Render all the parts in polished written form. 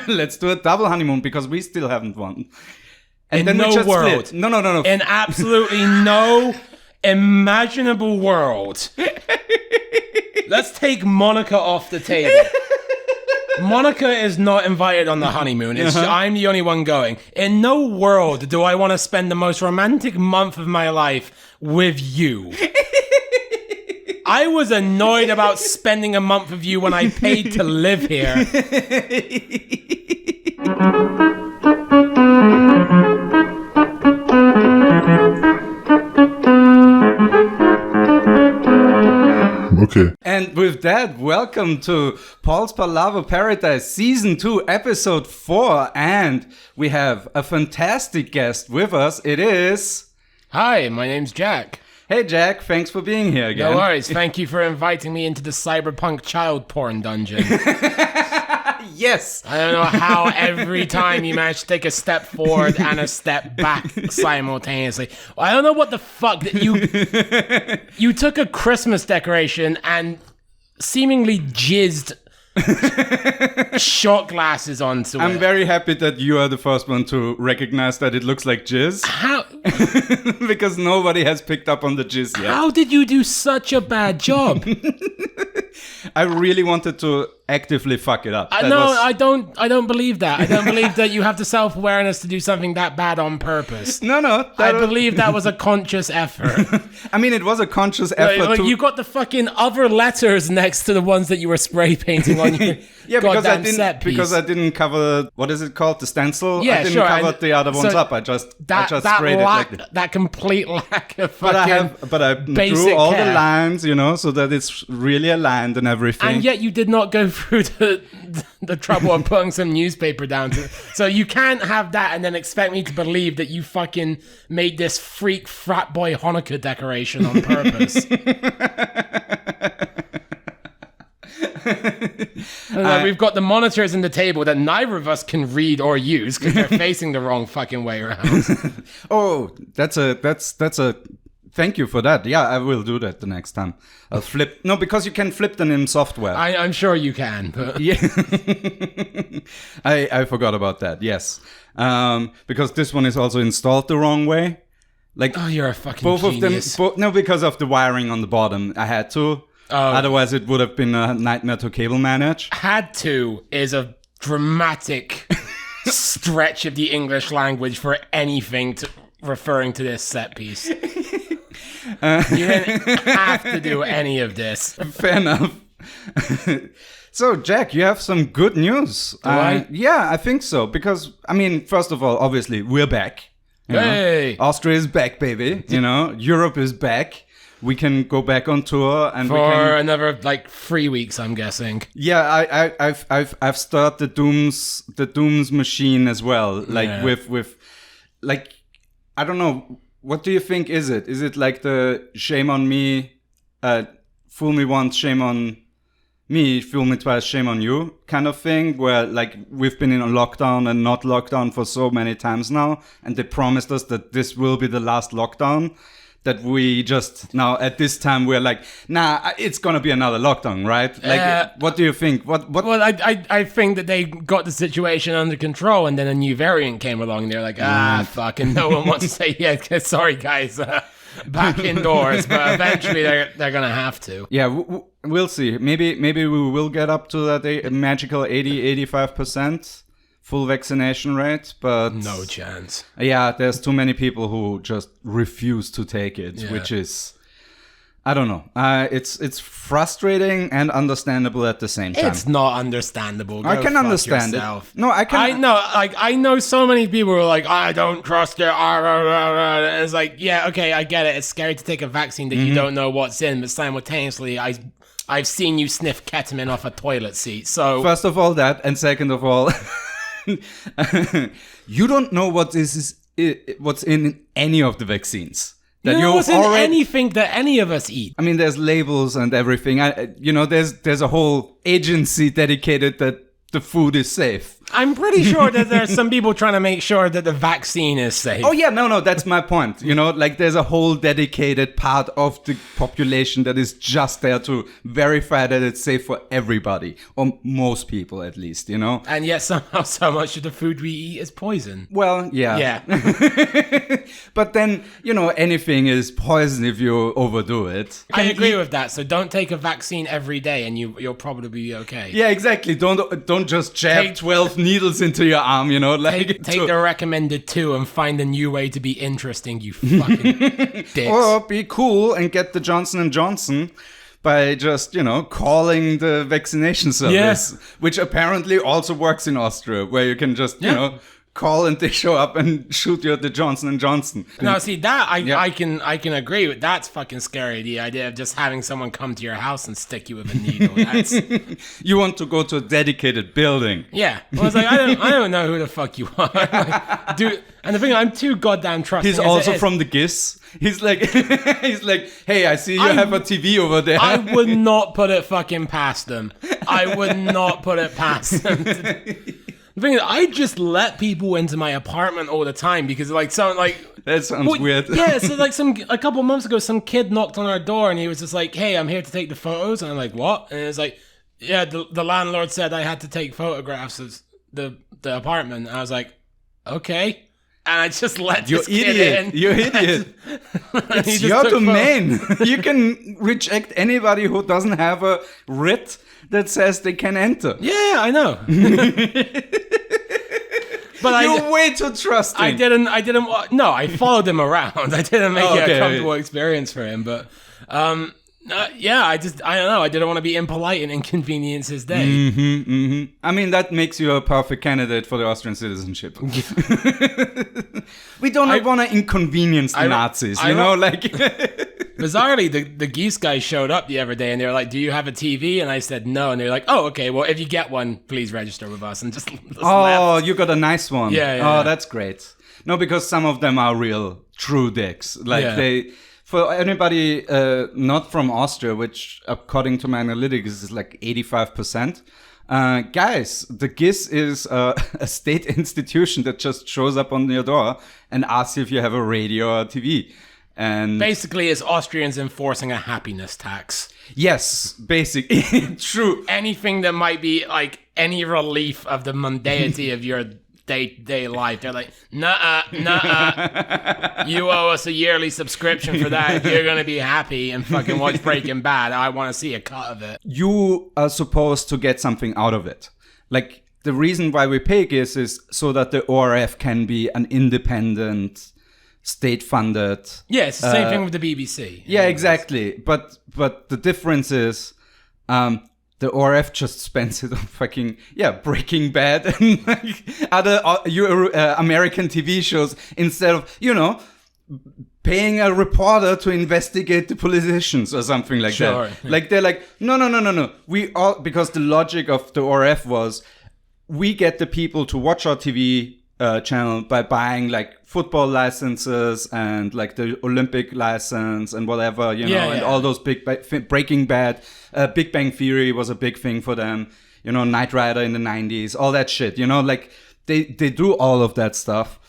Let's do a double honeymoon because we still haven't won. And in then no we just world. split. No. In absolutely no imaginable world. Let's take Monica off the table. Monica is not invited on the honeymoon. I'm the only one going. In no world do I want to spend the most romantic month of my life with you. I was annoyed about spending a month with you when I paid to live here. Okay. And with that, welcome to Paul's Palaver Paradise Season 2, Episode 4. And we have a fantastic guest with us. It is... Hi, my name's Jack. Hey, Jack. Thanks for being here again. No worries. Thank you for inviting me into the cyberpunk child porn dungeon. Yes. I don't know how every time you manage to take a step forward and a step back simultaneously. I don't know what the fuck that you took a Christmas decoration and seemingly jizzed shot glasses onto it. I'm very happy that you are the first one to recognize that it looks like jizz. How? Because nobody has picked up on the jizz yet. How did you do such a bad job? I really wanted to actively fuck it up. I don't believe that. I don't believe that you have the self-awareness to do something that bad on purpose. No. I believe that was a conscious effort. I mean, it was a conscious effort to... You got the fucking other letters next to the ones that you were spray painting on your goddamn set piece. Because I didn't cover... What is it called? The stencil? Yeah, I didn't cover the other ones up. I just sprayed it like that. That complete lack of fucking But I drew all the lines, so that it's really aligned and everything. And yet you did not go through the trouble of putting some newspaper down. So you can't have that and then expect me to believe that you fucking made this freak frat boy Hanukkah decoration on purpose. We've got the monitors in the table that neither of us can read or use because they're facing the wrong fucking way around. Oh, that's a thank you for that. Yeah, I will do that the next time. I'll flip. No, because you can flip them in software. I'm sure you can. But... Yeah. I forgot about that. Yes. Because this one is also installed the wrong way. Like, oh, you're a fucking both genius. of them. No, because of the wiring on the bottom. I had to. Oh. Otherwise, it would have been a nightmare to cable manage. Had to is a dramatic stretch of the English language for anything referring to this set piece. You didn't have to do any of this. Fair enough. So, Jack, you have some good news. Yeah, I think so. Because, I mean, first of all, obviously, we're back. Hey! Austria is back, baby. Europe is back. We can go back on tour and for another 3 weeks, I'm guessing. Yeah, I've started the Dooms machine as well. With I don't know. What do you think is it? Is it like the shame on me, fool me once, shame on me, fool me twice, shame on you kind of thing? Where we've been in a lockdown and not lockdown for so many times now, and they promised us that this will be the last lockdown. That we just now at this time we're like, nah, it's gonna be another lockdown, right? What do you think? What? Well, I think that they got the situation under control, and then a new variant came along. And they're like, fucking no one wants to say, yeah, sorry guys, back indoors. But eventually they're gonna have to. Yeah, we'll see. Maybe we will get up to that magical 80-85%. Full vaccination rate, but no chance. Yeah, there's too many people who just refuse to take it, which is, I don't know. It's frustrating and understandable at the same time. It's not understandable. Go I can understand yourself. it. No, I can. I know so many people who are like, I don't trust it. And it's like, yeah, okay, I get it. It's scary to take a vaccine that you don't know what's in, but simultaneously, I've seen you sniff ketamine off a toilet seat. So first of all, that, and second of all. You don't know what's in any of the vaccines. You don't know what's in anything that any of us eat. I mean, there's labels and everything. There's a whole agency dedicated that the food is safe. I'm pretty sure that there's some people trying to make sure that the vaccine is safe. Oh yeah, no, that's my point. You know, like there's a whole dedicated part of the population that is just there to verify that it's safe for everybody, or most people at least, you know? And yet somehow so much of the food we eat is poison. Well, yeah. Yeah. But then, you know, anything is poison if you overdo it. I agree with that. So don't take a vaccine every day and you'll probably be okay. Yeah, exactly. Don't just jab 12 needles into your arm, you know, like take the recommended 2 and find a new way to be interesting, you fucking dicks. Or be cool and get the Johnson & Johnson by just, you know, calling the vaccination service, which apparently also works in Austria, where you can just, you know, call and they show up and shoot you at the Johnson & Johnson. No, see, that I can agree with. That's fucking scary, the idea of just having someone come to your house and stick you with a needle. That's... You want to go to a dedicated building. Yeah. Well, I was like, I don't know who the fuck you are. Like, dude, and the thing, I'm too goddamn trusting. He's also from the GIS. He's like, hey, I see you have a TV over there. I would not put it fucking past them. I would not put it past them. The thing is, I just let people into my apartment all the time because, like, that sounds weird. Yeah, so like a couple of months ago, some kid knocked on our door and he was just like, "Hey, I'm here to take the photos." And I'm like, "What?" And it's like, "Yeah, the landlord said I had to take photographs of the apartment." And I was like, "Okay." And I just let this kid in. You're idiot. It's your domain. You can reject anybody who doesn't have a writ that says they can enter. Yeah, I know. But you're way too trusting. I didn't. No, I followed him around. I didn't make it a comfortable experience for him. But yeah, I don't know. I didn't want to be impolite and inconvenience his day. I mean, that makes you a perfect candidate for the Austrian citizenship. We don't want to inconvenience the Nazis, you know, like. Bizarrely, the geese guys showed up the other day and they were like, "Do you have a TV?" And I said no, and they're like, "Oh, okay. Well, if you get one, please register with us." And just left. You got a nice one. Yeah. That's great. No, because some of them are real true dicks. Like they. For anybody not from Austria, which according to my analytics is like 85%, guys, the GIS is a state institution that just shows up on your door and asks if you have a radio or TV. And basically, it's Austrians enforcing a happiness tax. Yes, basically, true. Anything that might be like any relief of the mundanity of your day-to-day life, they're like, nah. You owe us a yearly subscription for that. If you're gonna be happy and fucking watch Breaking Bad, I want to see a cut of it. You are supposed to get something out of it. Like, the reason why we pay GIS is so that the ORF can be an independent, state-funded. Yeah, it's the same thing with the BBC. Yeah, exactly. But the difference is, the ORF just spends it on fucking, Breaking Bad and like other American TV shows instead of, you know, paying a reporter to investigate the politicians or something like that. Like, they're like, no. We all, because the logic of the ORF was, we get the people to watch our TV channel by buying like football licenses and like the Olympic license and whatever, you know, and all those Breaking Bad, Big Bang Theory was a big thing for them, you know, Knight Rider in the 90s, all that shit, you know, like they do all of that stuff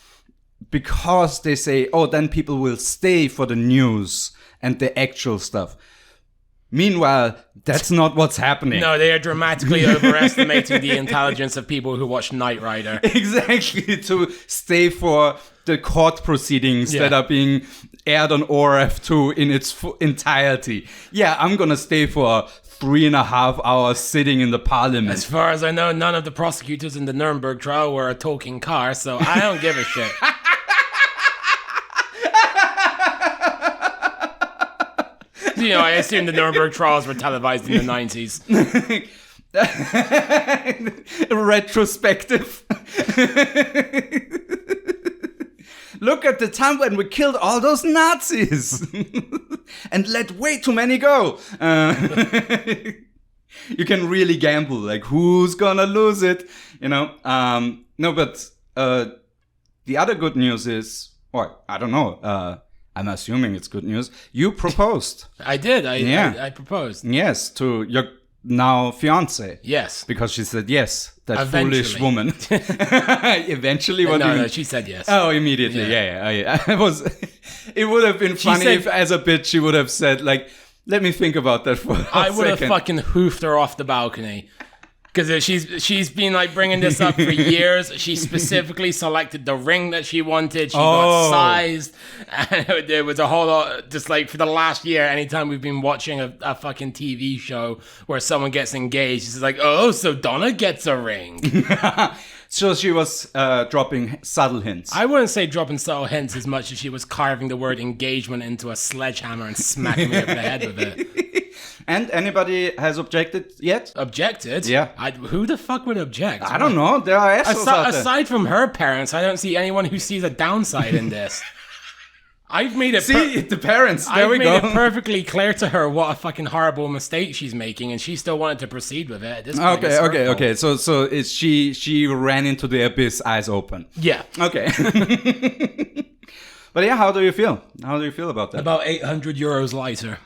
because they say, oh, then people will stay for the news and the actual stuff. Meanwhile, that's not what's happening. No, they are dramatically overestimating the intelligence of people who watch Knight Rider. Exactly, to stay for the court proceedings that are being aired on ORF2 in its entirety. Yeah, I'm gonna stay for 3.5 hours sitting in the parliament. As far as I know, none of the prosecutors in the Nuremberg trial were a talking car, so I don't give a shit. You know, I assume the Nuremberg trials were televised in the 90s. Retrospective. Look at the time when we killed all those Nazis and let way too many go. You can really gamble, like who's gonna lose it, you know? No, but the other good news is, or I don't know, I'm assuming it's good news. You proposed. I did. I proposed. Yes, to your now fiance. Yes. Because she said yes. foolish woman. Eventually, what do you mean? No, she said yes. Oh, immediately. Yeah. It would have been funny if, as a bitch, she would have said, like, let me think about that for a second. I would have fucking hoofed her off the balcony. Because she's been like bringing this up for years. She specifically selected the ring that she wanted. She got sized. And there was a whole lot, just like for the last year, anytime we've been watching a fucking TV show where someone gets engaged, it's like, oh, so Donna gets a ring. So she was dropping subtle hints. I wouldn't say dropping subtle hints as much as she was carving the word engagement into a sledgehammer and smacking me over the head with it. And anybody has objected yet? Objected? Yeah. Who the fuck would object? I don't know. There are assholes out there. Aside from her parents, I don't see anyone who sees a downside in this. I've made it. The parents. There we go. I've made it perfectly clear to her what a fucking horrible mistake she's making, and she still wanted to proceed with it. At this point, Okay. So is she ran into the abyss, eyes open? Yeah. Okay. But yeah, how do you feel? How do you feel about that? About 800 euros lighter.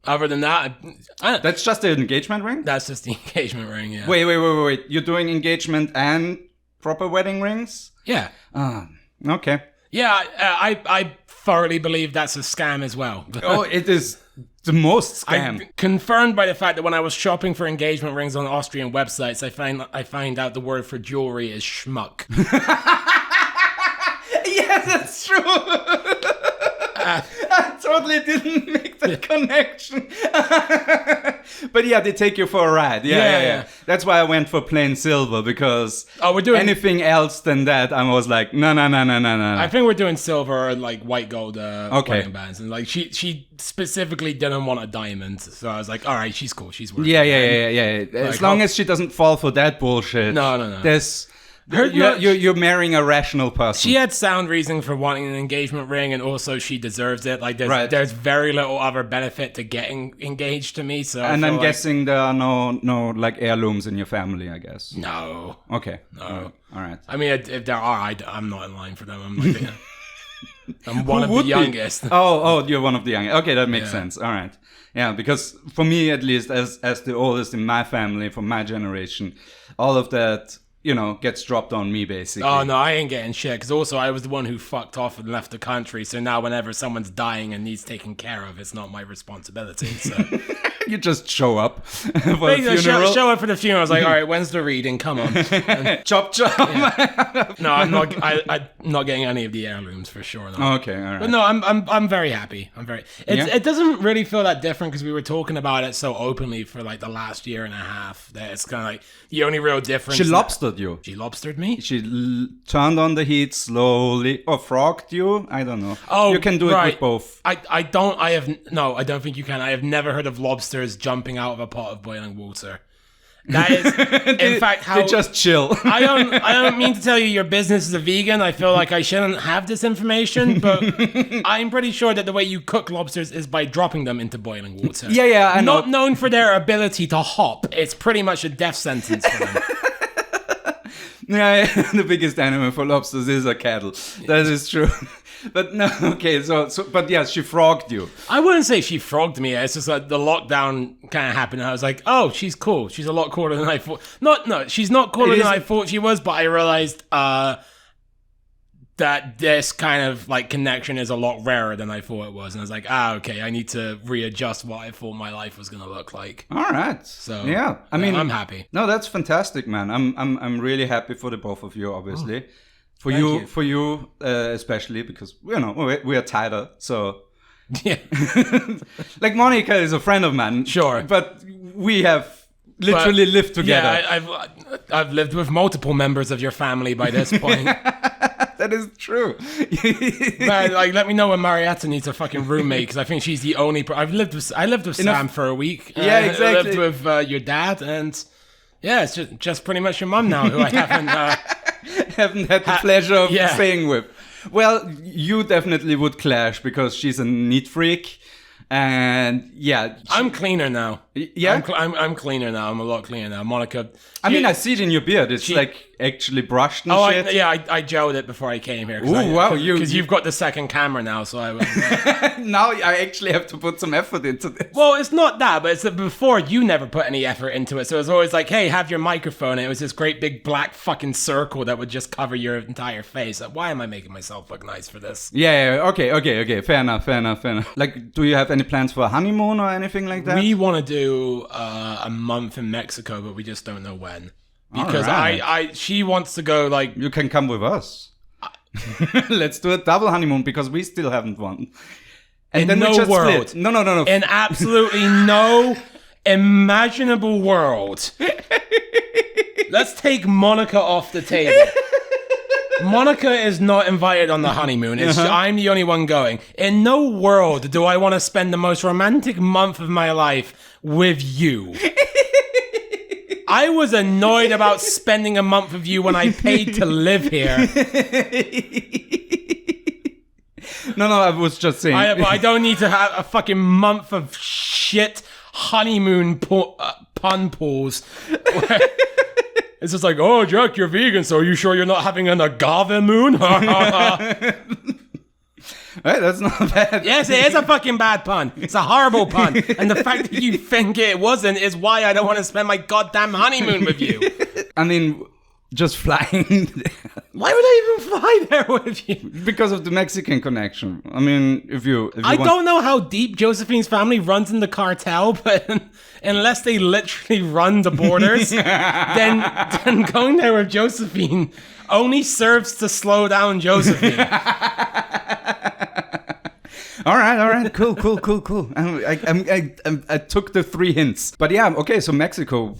Other than that, that's just the engagement ring? That's just the engagement ring, yeah. Wait. You're doing engagement and proper wedding rings? Yeah. Okay. Yeah, I thoroughly believe that's a scam as well. Oh, it is the most scam. Confirmed by the fact that when I was shopping for engagement rings on Austrian websites, I find out the word for jewelry is schmuck. Yes, that's true. I totally didn't make the connection. But yeah, they take you for a ride. Yeah. That's why I went for plain silver, because we're doing anything else than that, I was like, no. I think we're doing silver and like white gold wedding bands. And like she specifically didn't want a diamond. So I was like, all right, she's cool. She's worth it. Yeah. As long as she doesn't fall for that bullshit. No. You're marrying a rational person. She had sound reason for wanting an engagement ring, and also she deserves it. Like there's very little other benefit to getting engaged to me. So and I'm guessing there are no like heirlooms in your family, I guess. No. Okay. No. All right. I mean, if there are, I'm not in line for them. I'm like, I'm one of the youngest. Oh, you're one of the youngest. Okay, that makes sense. All right. Yeah, because for me, at least, as the oldest in my family, from my generation, all of that, gets dropped on me, basically. Oh, no, I ain't getting shit. Because also, I was the one who fucked off and left the country. So now whenever someone's dying and needs taken care of, it's not my responsibility. So you just show up for the funeral. Show up for the funeral. I was like, all right, when's the reading? Come on. Chop. Yeah. No, I'm not getting any of the heirlooms for sure. No. Okay, all right. But no, I'm very happy. It doesn't really feel that different because we were talking about it so openly for like the last year and a half that it's kind of like the only real difference. She lobstered you. She lobstered me? She turned on the heat slowly, or frogged you. I don't know. Oh, you can do it with both. I don't think you can. I have never heard of lobsters jumping out of a pot of boiling water. That is, in fact, how they just chill. I don't mean to tell you your business is a vegan. I feel like I shouldn't have this information, but I'm pretty sure that the way you cook lobsters is by dropping them into boiling water. Yeah, I know. Not known for their ability to hop. It's pretty much a death sentence for them. Yeah, the biggest animal for lobsters is a cattle. That is true. But no, okay, but yes, she frogged you. I wouldn't say she frogged me. It's just like the lockdown kind of happened. And I was like, oh, she's cool. She's a lot cooler than I thought. She's not cooler than I thought she was, but I realized that this kind of like connection is a lot rarer than I thought it was. And I was like, okay, I need to readjust what I thought my life was going to look like. All right. So yeah, I mean, I'm happy. No, that's fantastic, man. I'm really happy for the both of you, obviously. For you, especially because we are tighter. So yeah, like Monica is a friend of mine, sure, but we have literally lived together. Yeah, I've lived with multiple members of your family by this point. That is true. Man, like, let me know when Marietta needs a fucking roommate, because I think she's the only. I lived with Sam for a week. Yeah, exactly. I lived with your dad, and yeah, it's just pretty much your mum now, who I haven't had the pleasure of staying with. Well, you definitely would clash because she's a neat freak. And yeah, I'm cleaner now. Yeah, I'm cleaner now. I'm a lot cleaner now. Monica. I mean, I see it in your beard. It's like actually brushed and Oh, shit? I gelled it before I came here. Ooh, wow, Because you've got the second camera now, so I was... Now I actually have to put some effort into this. Well, it's not that, but it's that before you never put any effort into it. So it was always like, hey, have your microphone. And it was this great big black fucking circle that would just cover your entire face. Like, why am I making myself look nice for this? Yeah, okay. Fair enough. Like, do you have any plans for a honeymoon or anything like that? We want to do a month in Mexico, but we just don't know when. Because Alright. she wants to go like... You can come with us. Let's do a double honeymoon because we still haven't one. And in then no we just world. split. No. In absolutely no imaginable world. Let's take Monica off the table. Monica is not invited on the honeymoon. I'm the only one going. In no world do I want to spend the most romantic month of my life with you. I was annoyed about spending a month with you when I paid to live here. No, I was just saying. I don't need to have a fucking month of shit honeymoon pun pools. It's just like, oh, Jack, you're vegan, so are you sure you're not having an agave moon? Hey, that's not bad. Yes, it is a fucking bad pun. It's a horrible pun. And the fact that you think it wasn't is why I don't want to spend my goddamn honeymoon with you. I mean, just flying. Why would I even fly there with you? Because of the Mexican connection. I mean, if you don't know how deep Josephine's family runs in the cartel, but unless they literally run the borders, then going there with Josephine only serves to slow down Josephine. All right, cool. I took the 3 hints, but yeah, okay. So Mexico,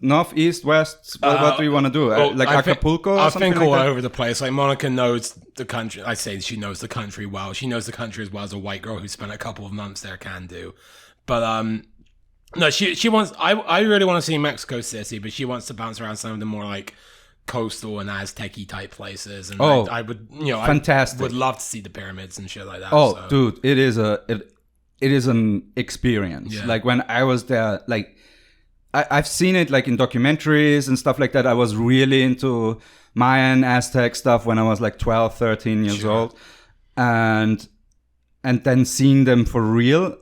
north, east, west. What do you want to do? Like Acapulco? I or something think all like that? over the place. Like Monica knows the country. I say she knows the country well. She knows the country as well as a white girl who spent a couple of months there can do. But no, she wants. I really want to see Mexico City, but she wants to bounce around some of the more like coastal and Aztec-y type places, and I would, fantastic. I would love to see the pyramids and shit like that. Oh, so. dude, it is an experience. Yeah. Like when I was there, like I've seen it like in documentaries and stuff like that. I was really into Mayan Aztec stuff when I was like 12, 13 years old, and then seeing them for real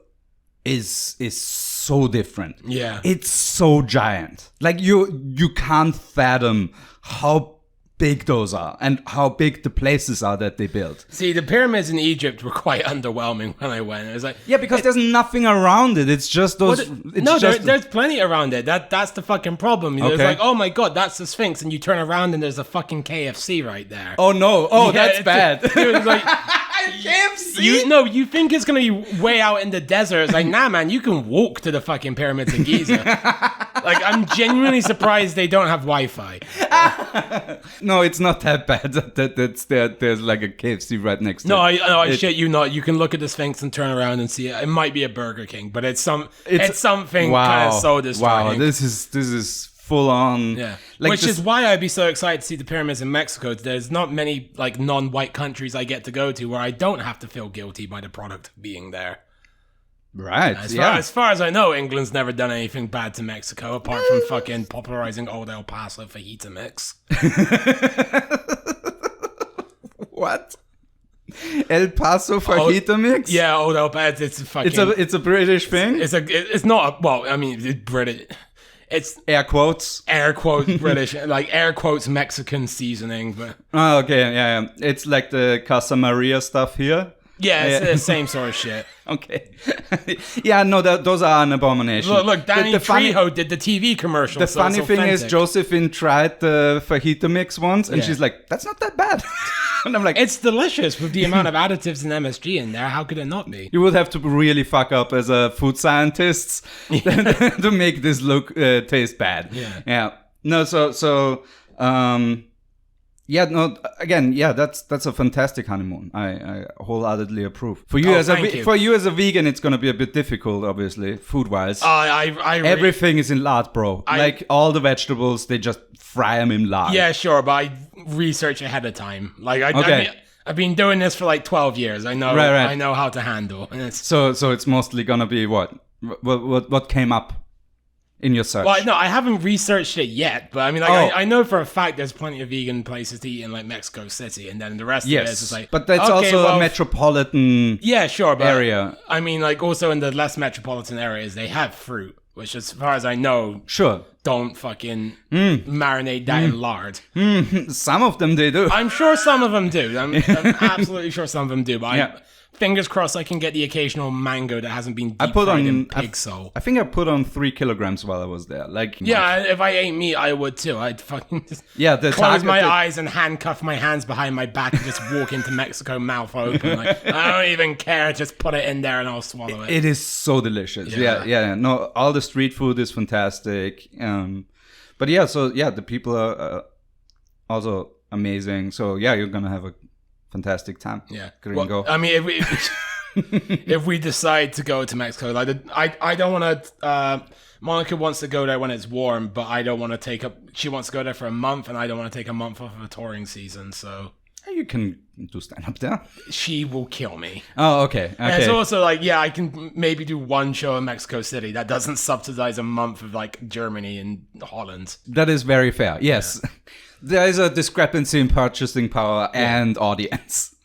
is so different. Yeah, it's so giant. Like you can't fathom how big those are and how big the places are that they built. See, the pyramids in Egypt were quite underwhelming when I went. It was like, yeah, because there's nothing around it. It's just those. There's plenty around it. That's the fucking problem. It's like, oh my god, that's the Sphinx, and you turn around and there's a fucking KFC right there. Oh no! Oh, yeah, that's bad. It's like, KFC? You think it's gonna be way out in the desert? It's like, nah, man, you can walk to the fucking pyramids of Giza. Like, I'm genuinely surprised they don't have Wi-Fi. No, it's not that bad. There's like a KFC right next to it. No, I shit you not. You can look at the Sphinx and turn around and see it. It might be a Burger King, but it's something kind of so destroying. Wow, this is full on. Yeah, like which is why I'd be so excited to see the pyramids in Mexico. There's not many like non-white countries I get to go to where I don't have to feel guilty by the product being there. Right. As far as I know, England's never done anything bad to Mexico apart from fucking popularizing Old El Paso fajita mix. What? El Paso fajita mix? Yeah, Old El Paso. It's fucking. It's a British thing. It's not. Well, I mean, it's British. It's air quotes British, like air quotes Mexican seasoning, but oh, okay, yeah. It's like the Casa Maria stuff here. Yeah, it's the same sort of shit. Okay. Yeah, no, those are an abomination. Look, Danny Trejo did the TV commercial. The funny thing is, Josephine tried the fajita mix once, and she's like, "That's not that bad." And I'm like, "It's delicious with the amount of additives and MSG in there. How could it not be?" You would have to really fuck up as a food scientist to make this look taste bad. Yeah. No, so. Yeah, no. Again, yeah, that's a fantastic honeymoon. I wholeheartedly approve. For you for you as a vegan, it's gonna be a bit difficult, obviously, food wise. Everything is in lard, bro. Like all the vegetables, they just fry them in lard. Yeah, sure, but I research ahead of time. Like I've been doing this for like 12 years. I know. Right. I know how to handle. So it's mostly gonna be what came up in your search? Well, no, I haven't researched it yet, but I mean, like, I know for a fact there's plenty of vegan places to eat in like Mexico City, and then the rest of it is just like. But that's also a metropolitan sure, but area. I mean, like, also in the less metropolitan areas, they have fruit, which, as far as I know, don't fucking marinate that in lard. Some of them they do. I'm sure some of them do. I'm absolutely sure some of them do. But fingers crossed, I can get the occasional mango that hasn't been deep fried in pig soul. I think I put on 3 kilograms while I was there. Like, if I ate meat, I would too. I'd fucking just close my eyes and handcuff my hands behind my back and just walk into Mexico mouth open. Like, I don't even care. Just put it in there and I'll swallow it. It is so delicious. Yeah. No, all the street food is fantastic. But the people are also amazing. So you're gonna have a fantastic time. Yeah. Gringo. I mean, if we decide to go to Mexico, like I don't want to. Monica wants to go there when it's warm, but I don't want to take up. She wants to go there for a month, and I don't want to take a month off of a touring season. So you can do stand up there. She will kill me. Oh, okay. And it's also like, I can maybe do one show in Mexico City. That doesn't subsidize a month of like Germany and Holland. That is very fair. Yes. Yeah. There is a discrepancy in purchasing power and audience.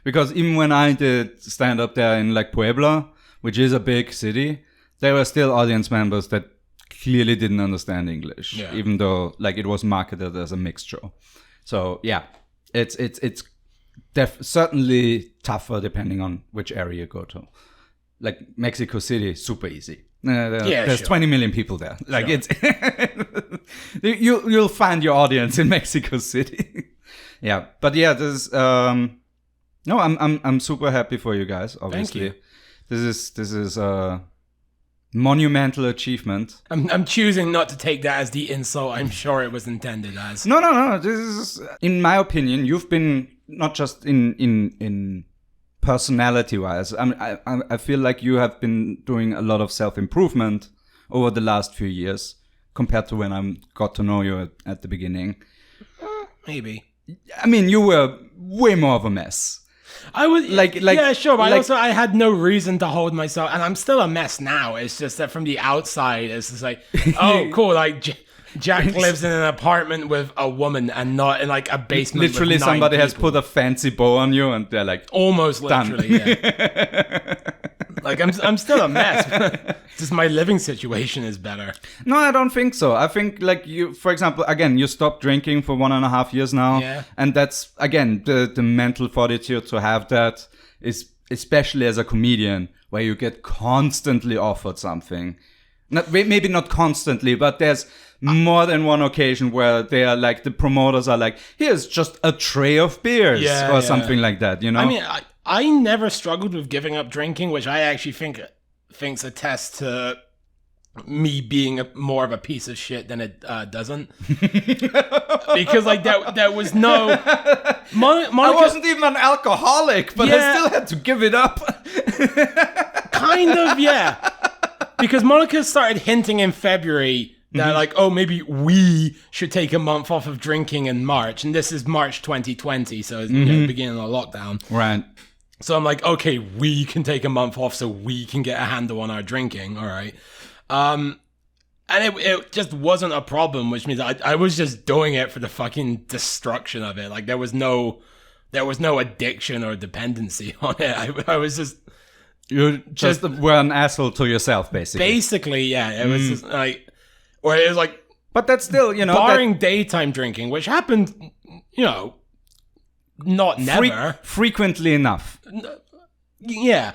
Because even when I did stand up there in like Puebla, which is a big city, there were still audience members that clearly didn't understand English, even though like it was marketed as a mixed show. So it's certainly tougher depending on which area you go to. Like Mexico City, super easy. There's 20 million people there. Like it's you'll find your audience in Mexico City. But there's I'm super happy for you guys. Obviously, this is a monumental achievement. I'm choosing not to take that as the insult I'm sure it was intended as. No. This is, in my opinion, you've been not just in personality-wise. I feel like you have been doing a lot of self-improvement over the last few years compared to when I got to know you at the beginning. Maybe. I mean, you were way more of a mess. I was but also I had no reason to hold myself, and I'm still a mess now. It's just that from the outside, it's just like, oh, cool, like Jack lives in an apartment with a woman and not in like a basement. Literally, with 9 somebody people. has put a fancy bow on you, and they're like, almost literally, Like I'm still a mess. Just my living situation is better. No, I don't think so. I think like you, for example, again, you stopped drinking for 1.5 years now, and that's again the mental fortitude to have that is especially as a comedian where you get constantly offered something. Maybe not constantly, but there's more than one occasion where they are like, the promoters are like, here's just a tray of beers or something like that, you know? I mean, I never struggled with giving up drinking, which I actually think's a test to me being more of a piece of shit than it doesn't. Because like that was no... Monica, I wasn't even an alcoholic, but I still had to give it up. Kind of, yeah. Because Monica started hinting in February that like, oh, maybe we should take a month off of drinking in March. And this is March 2020, so it's beginning of lockdown. Right. So I'm like, okay, we can take a month off so we can get a handle on our drinking. All right. And it just wasn't a problem, which means I was just doing it for the fucking destruction of it. Like there was no addiction or dependency on it. I was just... You just were an asshole to yourself, basically. Basically, yeah. It was just like... Or it was like... But that's still, you know... Barring daytime drinking, which happened, you know, not never. Frequently enough. Yeah.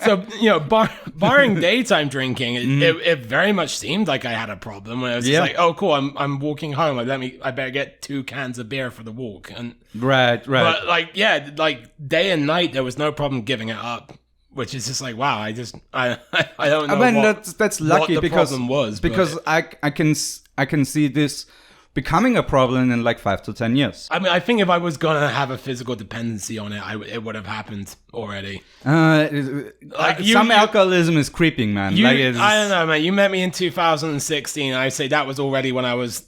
So, you know, barring daytime drinking, it very much seemed like I had a problem. When I was just like, oh, cool, I'm walking home. I better get 2 cans of beer for the walk. And Right. But, like, day and night, there was no problem giving it up. Which is just like, wow, I don't know. I mean, that's lucky what the because problem was, because I can see this becoming a problem in like 5 to 10 years. I mean, I think if I was gonna have a physical dependency on it, it would have happened already. Some alcoholism is creeping, man. I don't know, man. You met me in 2016. I say that was already when I was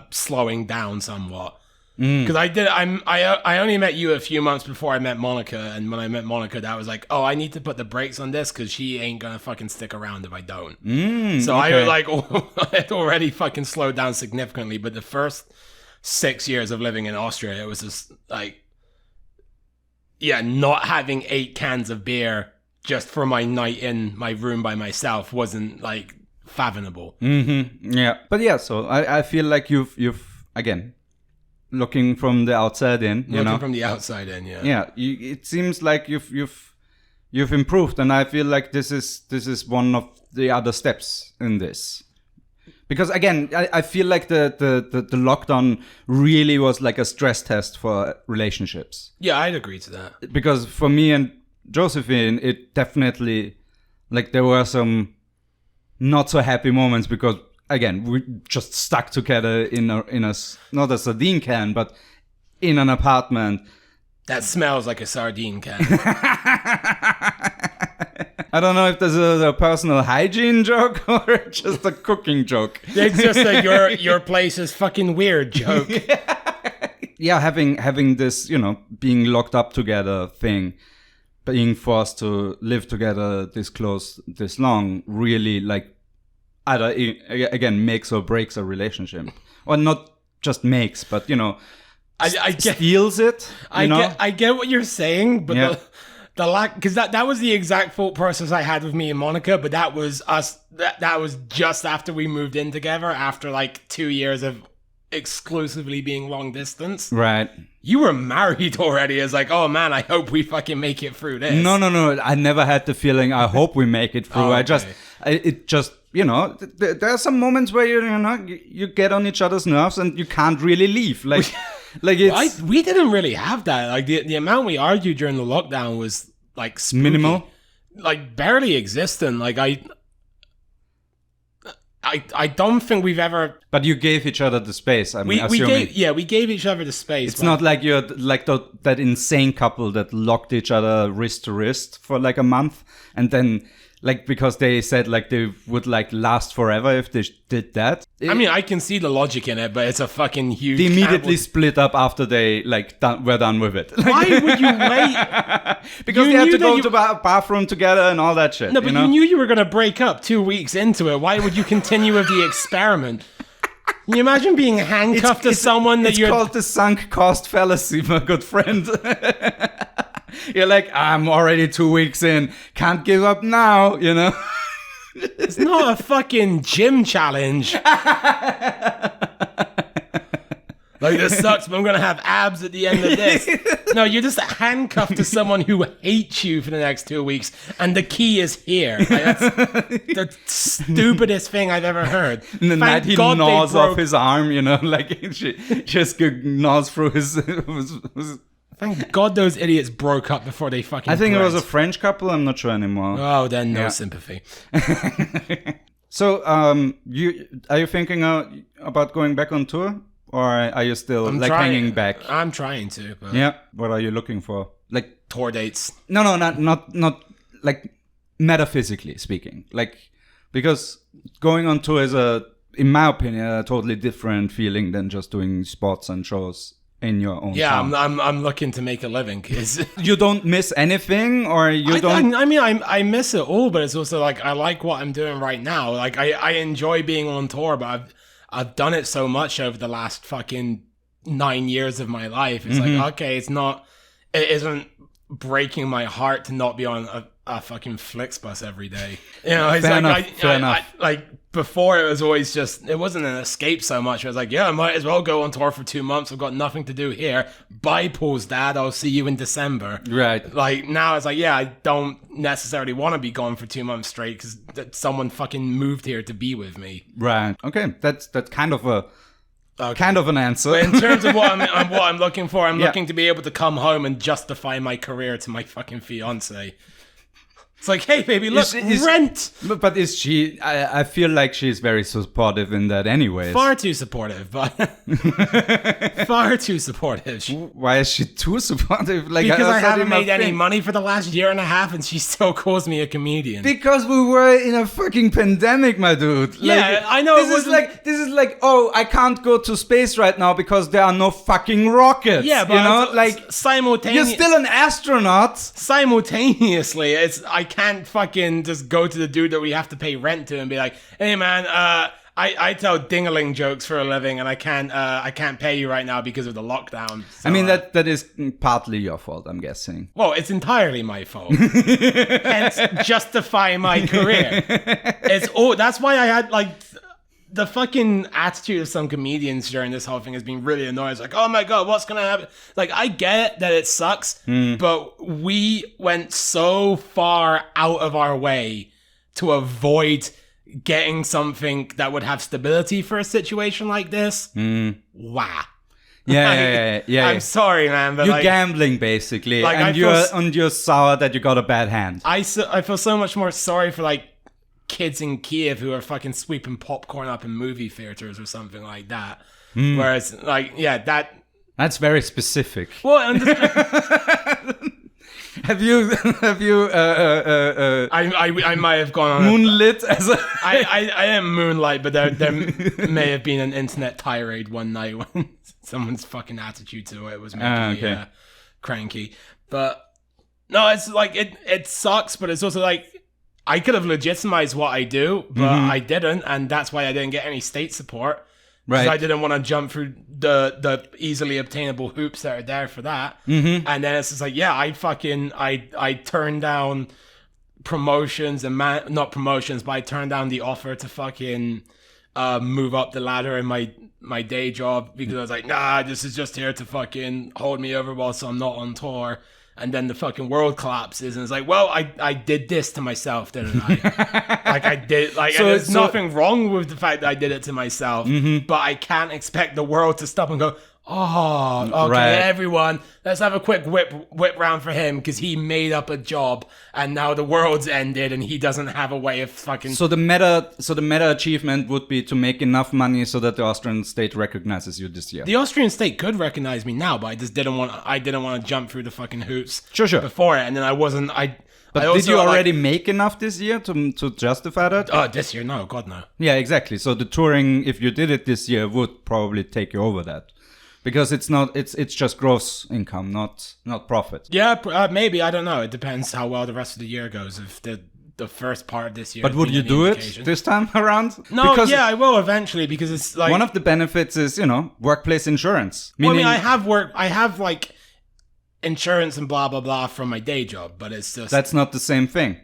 slowing down somewhat. Because I only met you a few months before I met Monica, and when I met Monica, that was like, oh, I need to put the brakes on this because she ain't gonna fucking stick around if I don't. So I like I had already fucking slowed down significantly, but the first 6 years of living in Austria, it was just like, yeah, not having 8 cans of beer just for my night in my room by myself wasn't like fathomable. Yeah, but yeah, so I feel like you've again. Looking from the outside in, Looking from the outside in, yeah. Yeah, it seems like you've improved, and I feel like this is one of the other steps in this. Because again, I feel like the lockdown really was like a stress test for relationships. Yeah, I'd agree to that. Because for me and Josephine, it definitely, like, there were some not so happy moments because, again, we just stuck together in a not a sardine can, but in an apartment. That smells like a sardine can. I don't know if this is a personal hygiene joke or just a cooking joke. It's just like your place is fucking weird joke. Yeah, having this, being locked up together thing, being forced to live together this close, this long, really like either again makes or breaks a relationship, or not just makes, but I get, steals it. I get what you're saying, but Yeah. the lack, because that was the exact thought process I had with me and Monica, but that was us. That was just after we moved in together, after like 2 years of exclusively being long distance. Right. You were married already. It's like, oh man, I hope we fucking make it through this. No. I never had the feeling. I hope we make it through. Oh, okay. It just. There are some moments where you get on each other's nerves and you can't really leave. Like it's we didn't really have that. Like the amount we argued during the lockdown was like spooky. Minimal, like barely existent. Like I don't think we've ever. But you gave each other the space. I'm we assuming. gave each other the space. It's not like you're like that insane couple that locked each other wrist to wrist for like a month and then. Like, because they said, like, they would, like, last forever if they did that. I mean, I can see the logic in it, but it's a fucking huge... They immediately split up after they, like, were done with it. Why would you wait? Because they had to go to the bathroom together and all that shit. No, but you knew you were going to break up 2 weeks into it. Why would you continue with the experiment? Can you imagine being handcuffed to someone that you're... It's called the sunk cost fallacy, my good friend. You're like, I'm already 2 weeks in. Can't give up now, It's not a fucking gym challenge. Like, this sucks, but I'm going to have abs at the end of this. No, you're just handcuffed to someone who hates you for the next 2 weeks, and the key is here. Like, that's the stupidest thing I've ever heard. And the night he gnaws off his arm, like, she just gnaws through his Thank God those idiots broke up before they fucking I think bred. it was a French couple. I'm not sure anymore. Oh, then no sympathy. So, are you thinking about going back on tour? Or are you still hanging back? I'm trying to. But yeah. What are you looking for? Like tour dates? No, not like metaphysically speaking. Like, because going on tour is in my opinion, a totally different feeling than just doing spots and shows in your own town. I'm looking to make a living because you don't miss anything, or you don't. I mean, I miss it all, but it's also like I like what I'm doing right now. Like I enjoy being on tour, but I've done it so much over the last fucking 9 years of my life. It's like, okay, it isn't breaking my heart to not be on a fucking Flixbus every day. It's fair enough. Like before, it was always just, it wasn't an escape so much. I was like, yeah, I might as well go on tour for 2 months. I've got nothing to do here. Bye, Paul's dad. I'll see you in December. Right. Like now, it's like, yeah, I don't necessarily want to be gone for 2 months straight because someone fucking moved here to be with me. Right. Okay. That's kind of a. Okay. Kind of an answer. But in terms of what I'm looking for, I'm looking to be able to come home and justify my career to my fucking fiance. It's like, hey, baby, look, rent. But is she? I feel like she's very supportive in that, anyway. Far too supportive, but far too supportive. Why is she too supportive? Like, Because I said haven't in my made any thing. money for the last year and a half, and she still calls me a comedian. Because we were in a fucking pandemic, my dude. Yeah, I know it This is like, oh, I can't go to space right now because there are no fucking rockets. Yeah, but you know, like you're simultaneously, still an astronaut. I can't fucking just go to the dude that we have to pay rent to and be like, hey man, I tell ding-a-ling jokes for a living, and I can't pay you right now because of the lockdown. So, I mean, that is partly your fault, I'm guessing. well, it's entirely my fault. Hence, justify my career. That's why I had like the fucking attitude of some comedians during this whole thing has been really annoying. It's like, oh my god, what's gonna happen? Like, I get it that it sucks, but we went so far out of our way to avoid getting something that would have stability for a situation like this. Wow. Yeah. I'm sorry, man, but you're like, gambling basically, like, and you're sour that you got a bad hand. I feel so much more sorry for like kids in Kiev who are fucking sweeping popcorn up in movie theaters or something like that. Whereas, like, yeah, That's very specific. well, Have you I might have gone on moonlit as a I am moonlight, but there may have been an internet tirade one night when someone's fucking attitude to it was making me cranky. But no, it's like it sucks, but it's also like I could have legitimized what I do, but I didn't, and that's why I didn't get any state support. Right. I didn't want to jump through the easily obtainable hoops that are there for that. And then it's just like, yeah, I turned down promotions and not promotions, but I turned down the offer to fucking move up the ladder in my day job because I was like, nah, this is just here to fucking hold me over whilst I'm not on tour. And then the fucking world collapses, and it's like, well, I did this to myself, didn't I? Like, I did, like, and there's nothing wrong with the fact that I did it to myself, but I can't expect the world to stop and go, oh, okay, everyone, let's have a quick whip round for him because he made up a job, and now the world's ended, and he doesn't have a way of fucking. So the meta achievement would be to make enough money so that the Austrian state recognizes you this year. The Austrian state could recognize me now, but I just didn't want to jump through the fucking hoops. Sure. Before it, and then I wasn't. But did you already make enough this year to justify that? Oh, this year, no, God no. Yeah, exactly. So the touring, if you did it this year, would probably take you over that. Because it's just gross income, not profit. Yeah, maybe, I don't know. It depends how well the rest of the year goes. If the first part of this year. But would you do it this time around? No, because yeah, I will eventually because it's like one of the benefits is workplace insurance. Well, I mean, I have like insurance and blah blah blah from my day job, but it's just that's not the same thing.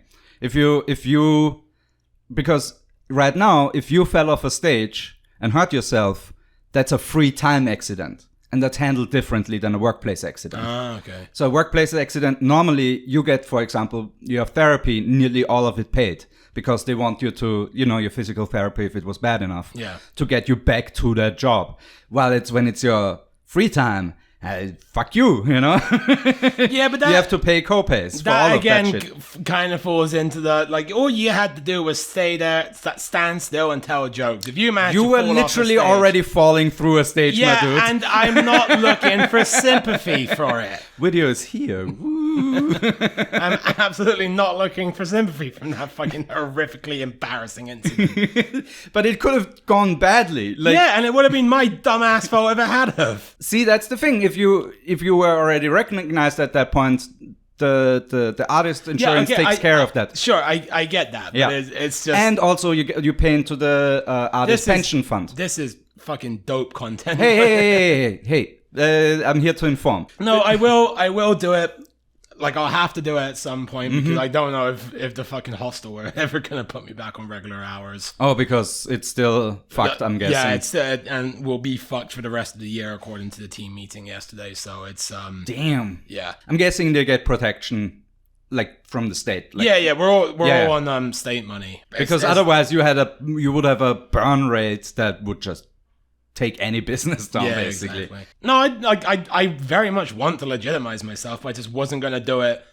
Because right now, if you fell off a stage and hurt yourself, that's a free time accident. And that's handled differently than a workplace accident. Ah, okay. So a workplace accident, normally you get, for example, you have therapy, nearly all of it paid. Because they want you to, your physical therapy, if it was bad enough, to get you back to that job. While when it's your free time, fuck you, Yeah, but you have to pay co-pays for all of that shit. That again kind of falls into the, like, all you had to do was stay there, stand still and tell jokes. If you managed You to were fall literally off a stage, already falling through a stage, my dude. Yeah, and I'm not looking for sympathy for it. Video is here. I'm absolutely not looking for sympathy from that fucking horrifically embarrassing incident. But it could have gone badly. Yeah, and it would have been my dumbass fault if it had have. See, that's the thing. If you were already recognized at that point, the artist insurance takes care of that. Sure, I get that. Yeah, but it's just, and also you pay into the artist pension fund. This is fucking dope content. Hey! I'm here to inform. No, I will do it. Like, I'll have to do it at some point because I don't know if the fucking hostel are ever gonna put me back on regular hours. Oh, because it's still fucked, I'm guessing. Yeah, it's and will be fucked for the rest of the year according to the team meeting yesterday. So it's damn. Yeah, I'm guessing they get protection like from the state. Like, yeah, we're all on state money because otherwise you would have a burn rate that would just take any business down, basically. Exactly. No, I very much want to legitimize myself, but I just wasn't going to do it.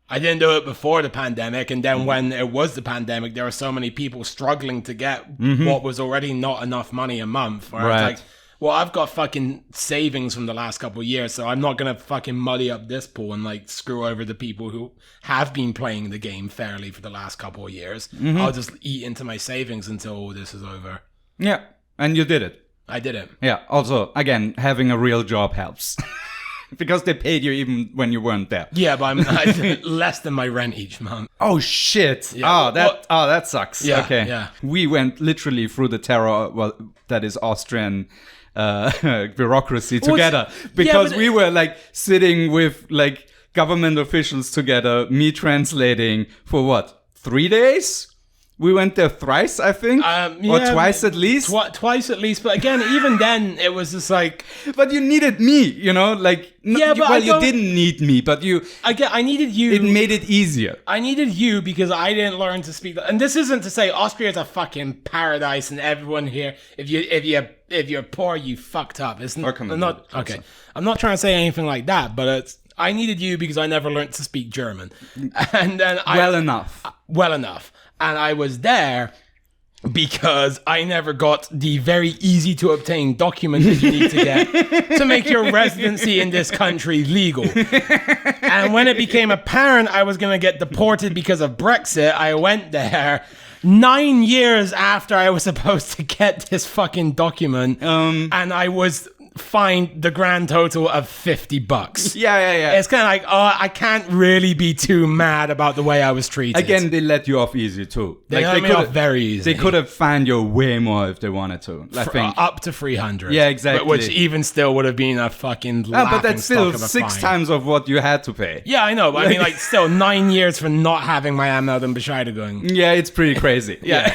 I didn't do it before the pandemic, and then when it was the pandemic, there were so many people struggling to get what was already not enough money a month. Where I was like, well, I've got fucking savings from the last couple of years, so I'm not gonna fucking muddy up this pool and like screw over the people who have been playing the game fairly for the last couple of years. I'll just eat into my savings until all this is over. Yeah, and you did it. I did it. Yeah, also, again, having a real job helps. Because they paid you even when you weren't there. Yeah, but I'm less than my rent each month. Oh, shit. Yeah. That sucks. Yeah, okay. yeah. We went literally through the terror, well, that is Austrian bureaucracy together. Because we were like sitting with like government officials together, me translating for what, 3 days? We went there thrice, I think, or twice at least. Twice at least, but again, even then, it was just like. But you needed me, you know, like. Yeah, but you didn't need me, but you. I needed you. It made it easier. I needed you because I didn't learn to speak. And this isn't to say Austria is a fucking paradise, and everyone here, if you're poor, you fucked up. It's not. I'm not okay. I'm not trying to say anything like that, but I needed you because I never learned to speak German, and then well enough. And I was there because I never got the very easy to obtain document that you need to get to make your residency in this country legal. And when it became apparent I was going to get deported because of Brexit, I went there 9 years after I was supposed to get this fucking document. And I was fined the grand total of $50. Yeah. It's kind of like, I can't really be too mad about the way I was treated. Again, they let you off easy too. They let me off very easy. They could have fined you way more if they wanted to. I think up to 300. Yeah, exactly. Which even still would have been a fucking but that's still stock of a 6 fine. times of what you had to pay. Yeah, I know. But I mean, like, still 9 years for not having my Anmeldung Bescheinigung. Yeah, it's pretty crazy. Yeah.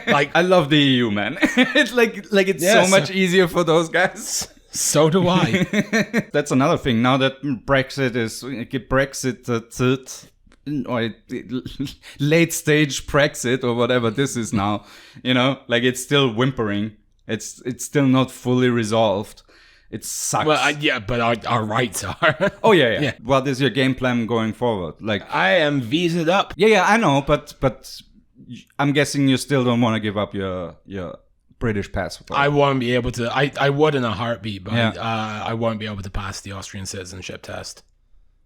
Like, I love the EU, man. It's like it's so much easier for those guys. So do I. That's another thing. Now that Brexit or late stage Brexit or whatever this is now, you know, like it's still whimpering. It's still not fully resolved. It sucks. Well, but our rights are. Oh yeah. What is your game plan going forward? Like I am visaed up. Yeah, I know, but I'm guessing you still don't want to give up your British passport. I won't be able to. I would in a heartbeat, but Yeah. I won't be able to pass the Austrian citizenship test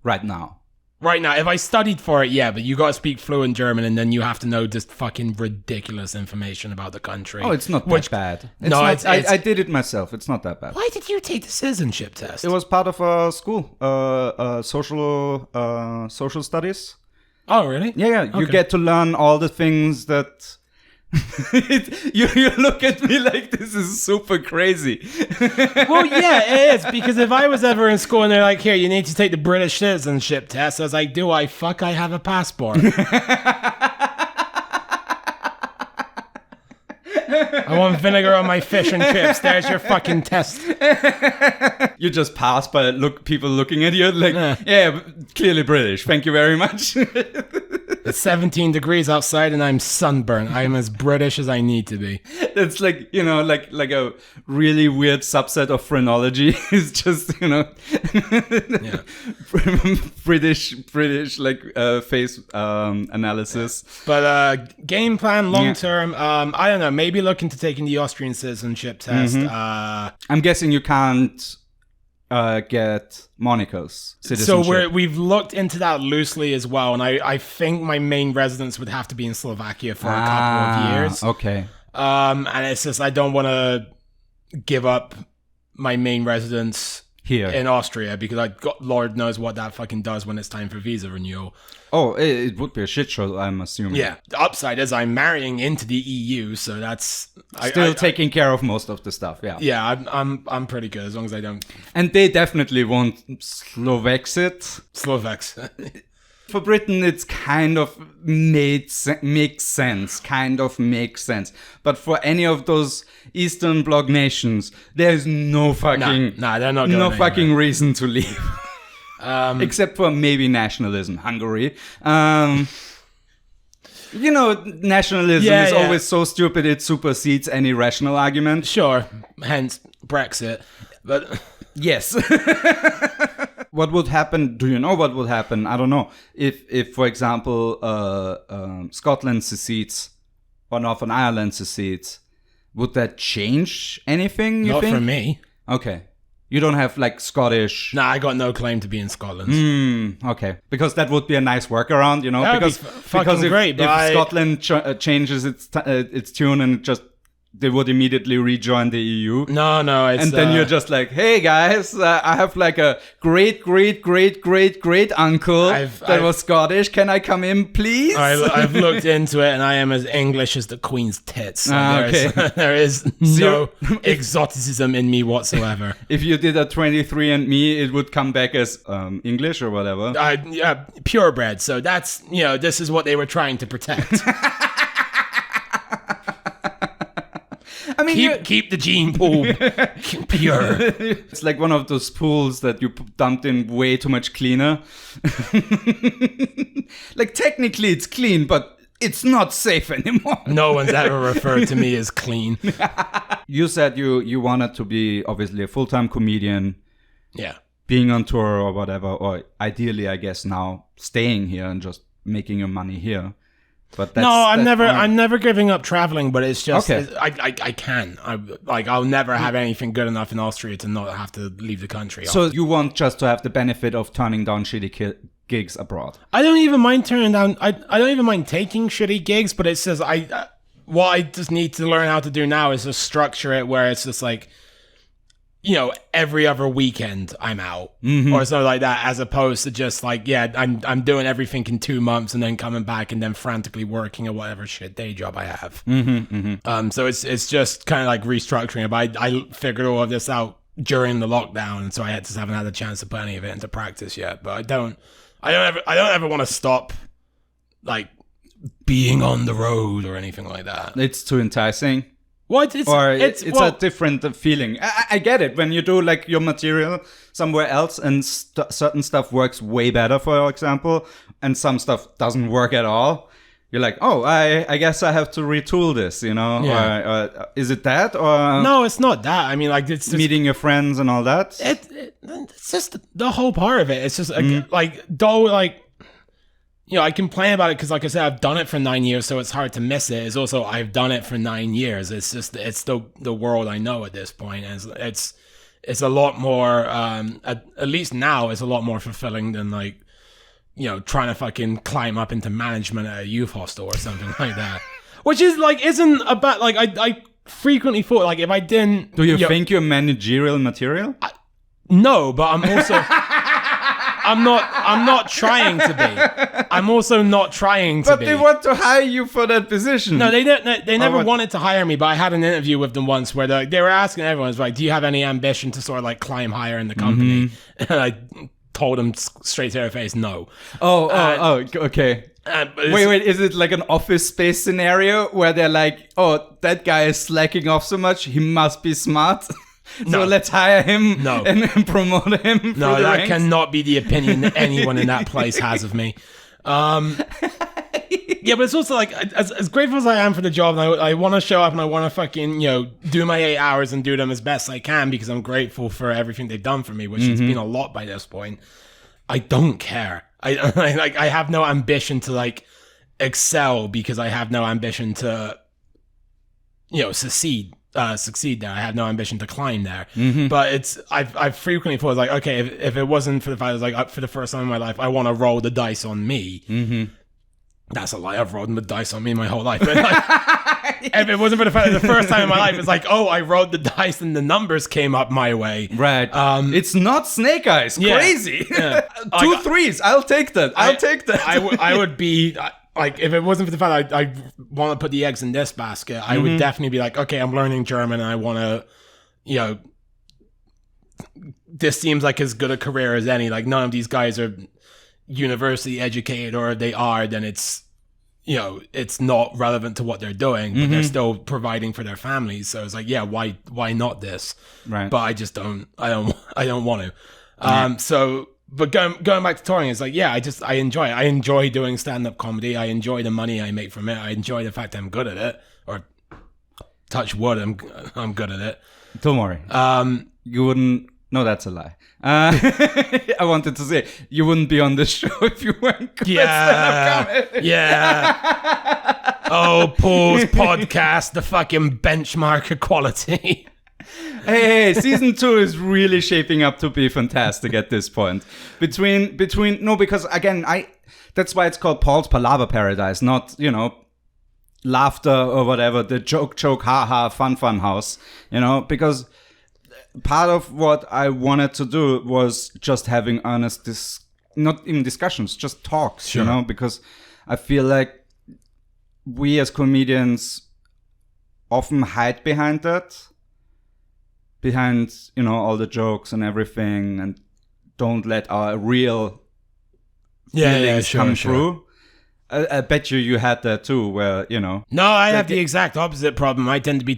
right now. Right now, if I studied for it, yeah, but you got to speak fluent German, and then you have to know just fucking ridiculous information about the country. Oh, it's not that bad. I did it myself. It's not that bad. Why did you take the citizenship test? It was part of a school, social studies. Oh, really? Yeah. You get to learn all the things that. You look at me like this is super crazy. Well, yeah, it is, because if I was ever in school and they're like, here, you need to take the British citizenship test, I was like, do I? Fuck, I have a passport. I want vinegar on my fish and chips. There's your fucking test. You just pass by people looking at you like, yeah, clearly British. Thank you very much. It's 17 degrees outside and I'm sunburned. I am as British as I need to be. It's like, you know, like a really weird subset of phrenology. It's just, you know, British like face analysis. But game plan long term, I don't know, maybe looking to taking the Austrian citizenship test. I'm guessing you can't get Monica's citizenship. So we've looked into that loosely as well, and I think my main residence would have to be in Slovakia for a couple of years. Okay. And it's just I don't want to give up my main residence here in Austria because Lord knows what that fucking does when it's time for visa renewal. Oh, it would be a shit show, I'm assuming. Yeah. The upside is I'm marrying into the EU, so that's still taking care of most of the stuff. Yeah. Yeah, I'm pretty good as long as I don't. And they definitely won't Slovexit. Slovaks. For Britain, it's kind of makes sense. But for any of those Eastern Bloc nations, there's no fucking they're not no going fucking anywhere. reason to leave. Except for maybe nationalism, Hungary. You know, nationalism is always so stupid it supersedes any rational argument. Sure, hence Brexit. But yes. What would happen? Do you know what would happen? I don't know. If for example, Scotland secedes or Northern Ireland secedes, would that change anything, you Not think? for me. Okay. You don't have like Scottish... Nah, I got no claim to be in Scotland. Okay. Because that would be a nice workaround, you know? That would because be fucking if, great, but if Scotland changes its tune and they would immediately rejoin the EU. No, it's... And then you're just like, hey guys, I have like a great uncle that was Scottish. Can I come in, please? I've looked into it and I am as English as the Queen's tits. So okay. There is no exoticism in me whatsoever. If you did a 23andMe, it would come back as English or whatever. Yeah, purebred. So that's, this is what they were trying to protect. I mean, keep the gene pool pure. It's like one of those pools that you dumped in way too much cleaner. Like technically it's clean, but it's not safe anymore. No one's ever referred to me as clean. You said you wanted to be obviously a full-time comedian. Yeah. Being on tour or whatever, or ideally, I guess now staying here and just making your money here. But I'm never giving up traveling, but it's just, okay. I can. I'll never have anything good enough in Austria to not have to leave the country. So you want just to have the benefit of turning down shitty gigs abroad? I don't even mind turning down, I don't even mind taking shitty gigs, but it's just, what I just need to learn how to do now is just structure it where it's just like, every other weekend I'm out or something like that, as opposed to just like, I'm doing everything in 2 months and then coming back and then frantically working at whatever shit day job I have. So it's just kind of like restructuring it. But I figured all of this out during the lockdown, and so I just haven't had the chance to put any of it into practice yet. But I don't ever want to stop like being on the road or anything like that. It's too enticing. What? It's a different feeling. I get it. When you do like your material somewhere else and certain stuff works way better, for example, and some stuff doesn't work at all, you're like, oh, I guess I have to retool this, Yeah. Or is it that? Or no, it's not that. I mean, like, it's just, meeting your friends and all that? It's just the whole part of it. It's just I complain about it because, like I said, I've done it for 9 years, so it's hard to miss it. It's also, I've done it for 9 years. It's just, it's the world I know at this point. And it's a lot more, at least now, it's a lot more fulfilling than like, trying to fucking climb up into management at a youth hostel or something like that. Which is like, isn't about, like, I frequently thought, like, if I didn't... Do you think you're managerial material? No, but I'm also... I'm not trying to be. I'm also not trying to be. But they want to hire you for that position. No, they don't. They never wanted to hire me, but I had an interview with them once where they were asking everyone, like, do you have any ambition to sort of like climb higher in the company? And I told them straight to their face, no. Okay. Wait, is it like an Office Space scenario where they're like, oh, that guy is slacking off so much, he must be smart? So let's hire him and promote him. No, that ranks. cannot be the opinion that anyone in that place has of me. Yeah, but it's also like, as grateful as I am for the job, and I want to show up and I want to fucking, do my 8 hours and do them as best I can because I'm grateful for everything they've done for me, which has been a lot by this point. I don't care. I have no ambition to like excel because I have no ambition to, succeed there. I have no ambition to climb there. But I've frequently thought like, okay, if it wasn't for the fact that like for the first time in my life, I want to roll the dice on me. That's a lie. I've rolled the dice on me my whole life. But like, if it wasn't for the fact that the first time in my life, it's like, oh, I rolled the dice and the numbers came up my way. Right. It's not Snake Eyes. Crazy. Yeah. 2 threes. I'll take that. I would be... Like, if it wasn't for the fact that I want to put the eggs in this basket, I would definitely be like, okay, I'm learning German and I want to, this seems like as good a career as any. Like, none of these guys are university educated, or if they are, then it's, it's not relevant to what they're doing, but they're still providing for their families. So it's like, yeah, why not this? Right. But I just don't want to. But going back to touring, it's like, yeah, I enjoy it. I enjoy doing stand-up comedy. I enjoy the money I make from it. I enjoy the fact that I'm good at it. Or touch wood, I'm good at it. Don't worry. You wouldn't... No, that's a lie. I wanted to say, you wouldn't be on this show if you weren't good at stand-up comedy. Yeah. Oh, Paul's podcast, the fucking benchmark of quality. Hey, season 2 is really shaping up to be fantastic at this point. Because again, that's why it's called Paul's Palaver Paradise, not, laughter or whatever, the joke, ha, fun house, because part of what I wanted to do was just having honest, not even discussions, just talks, Sure. because I feel like we as comedians often hide behind that. Behind, all the jokes and everything, and don't let our real feelings come through. I bet you had that too, where, No, I have the exact opposite problem. I tend to be,